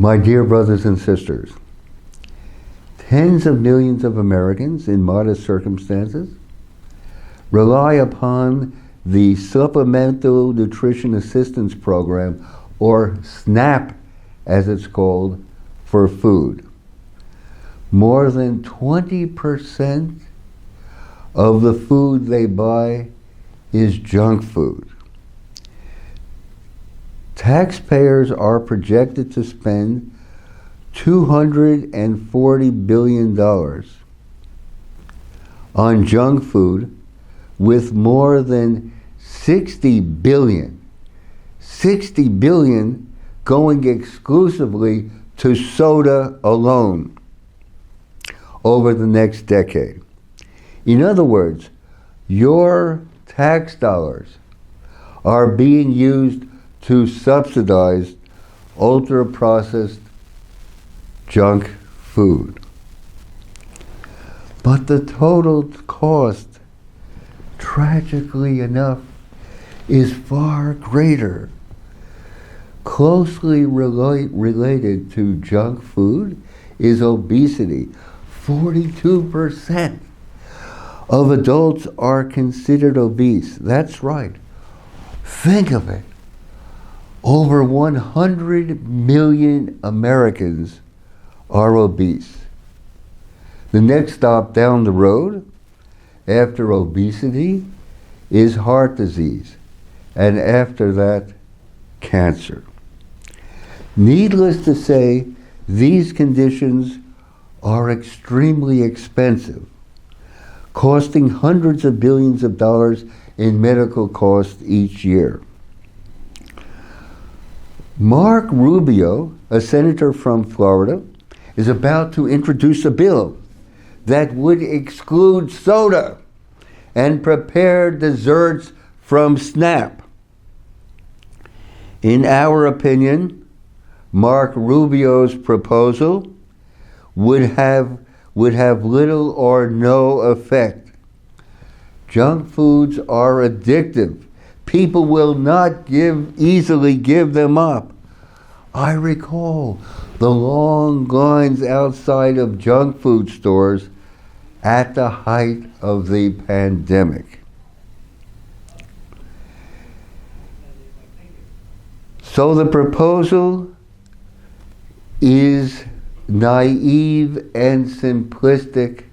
My dear brothers and sisters, tens of millions of Americans in modest circumstances rely upon the Supplemental Nutrition Assistance Program, or SNAP as it's called, for food. More than 20% of the food they buy is junk food. Taxpayers are projected to spend $240 billion on junk food, with more than 60 billion going exclusively to soda alone over the next decade. In other words, your tax dollars are being used to subsidize ultra-processed junk food. But the total cost, tragically enough, is far greater. Closely related to junk food is obesity. 42% of adults are considered obese. That's right. Think of it. Over 100 million Americans are obese. The next stop down the road after obesity is heart disease, and after that, cancer. Needless to say, these conditions are extremely expensive, costing hundreds of billions of dollars in medical costs each year. Mark Rubio, a senator from Florida, is about to introduce a bill that would exclude soda and prepared desserts from SNAP. In our opinion, Mark Rubio's proposal would have little or no effect. Junk foods are addictive. People will not easily give them up. I recall the long lines outside of junk food stores at the height of the pandemic. So the proposal is naive and simplistic.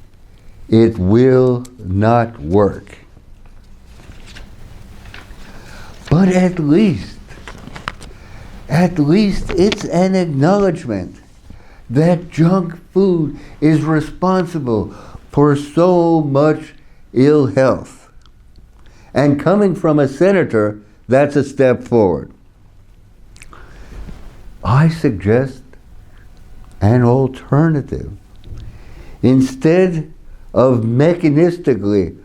It will not work. But at least it's an acknowledgement that junk food is responsible for so much ill health. And coming from a senator, that's a step forward. I suggest an alternative. Instead of mechanistically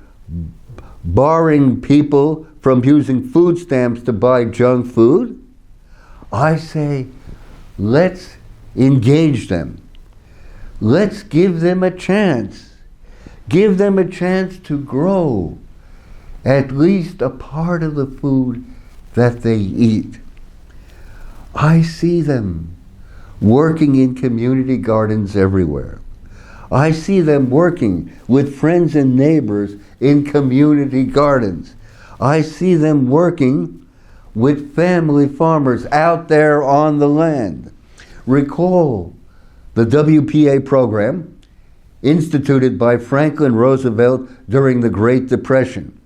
barring people from using food stamps to buy junk food, I say, let's engage them. Let's give them a chance. Give them a chance to grow at least a part of the food that they eat. I see them working in community gardens everywhere. I see them working with friends and neighbors in community gardens. I see them working with family farmers out there on the land. Recall the WPA program instituted by Franklin Roosevelt during the Great Depression.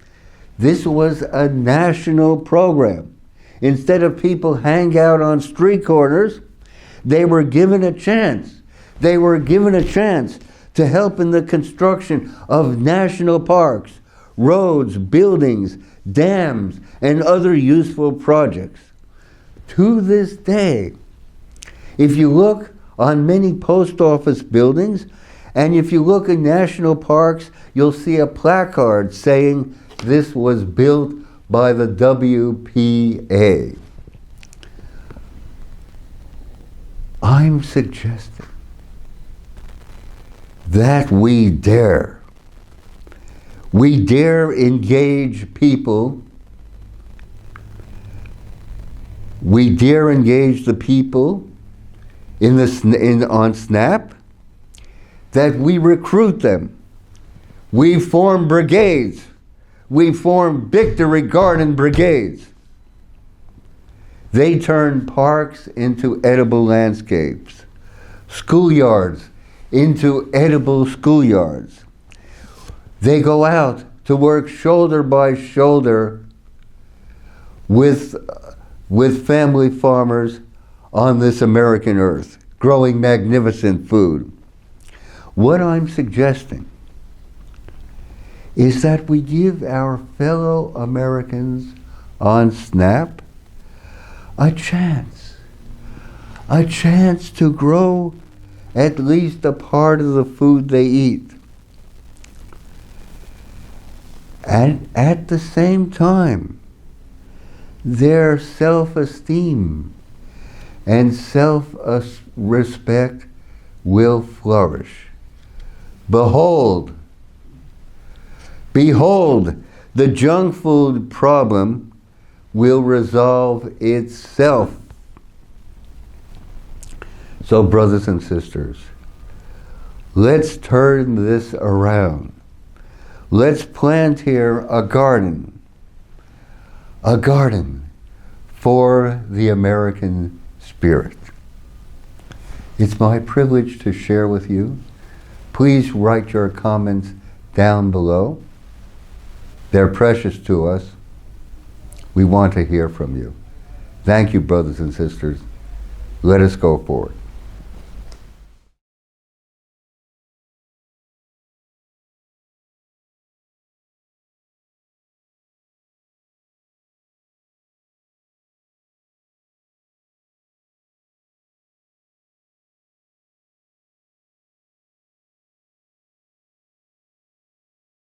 This was a national program. Instead of people hang out on street corners, they were given a chance. They were given a chance to help in the construction of national parks, roads, buildings, dams, and other useful projects. To this day, if you look on many post office buildings, and if you look in national parks, you'll see a placard saying this was built by the WPA. I'm suggesting that we dare engage people. We dare engage the people on SNAP, that we recruit them. We form brigades. We form Victory Garden brigades. They turn parks into edible landscapes, schoolyards into edible schoolyards. They go out to work shoulder by shoulder with family farmers on this American earth, growing magnificent food. What I'm suggesting is that we give our fellow Americans on SNAP a chance to grow at least a part of the food they eat. And at the same time, their self-esteem and self-respect will flourish. Behold, the junk food problem will resolve itself. So, brothers and sisters, let's turn this around. Let's plant here a garden for the American spirit. It's my privilege to share with you. Please write your comments down below. They're precious to us. We want to hear from you. Thank you, brothers and sisters. Let us go forward.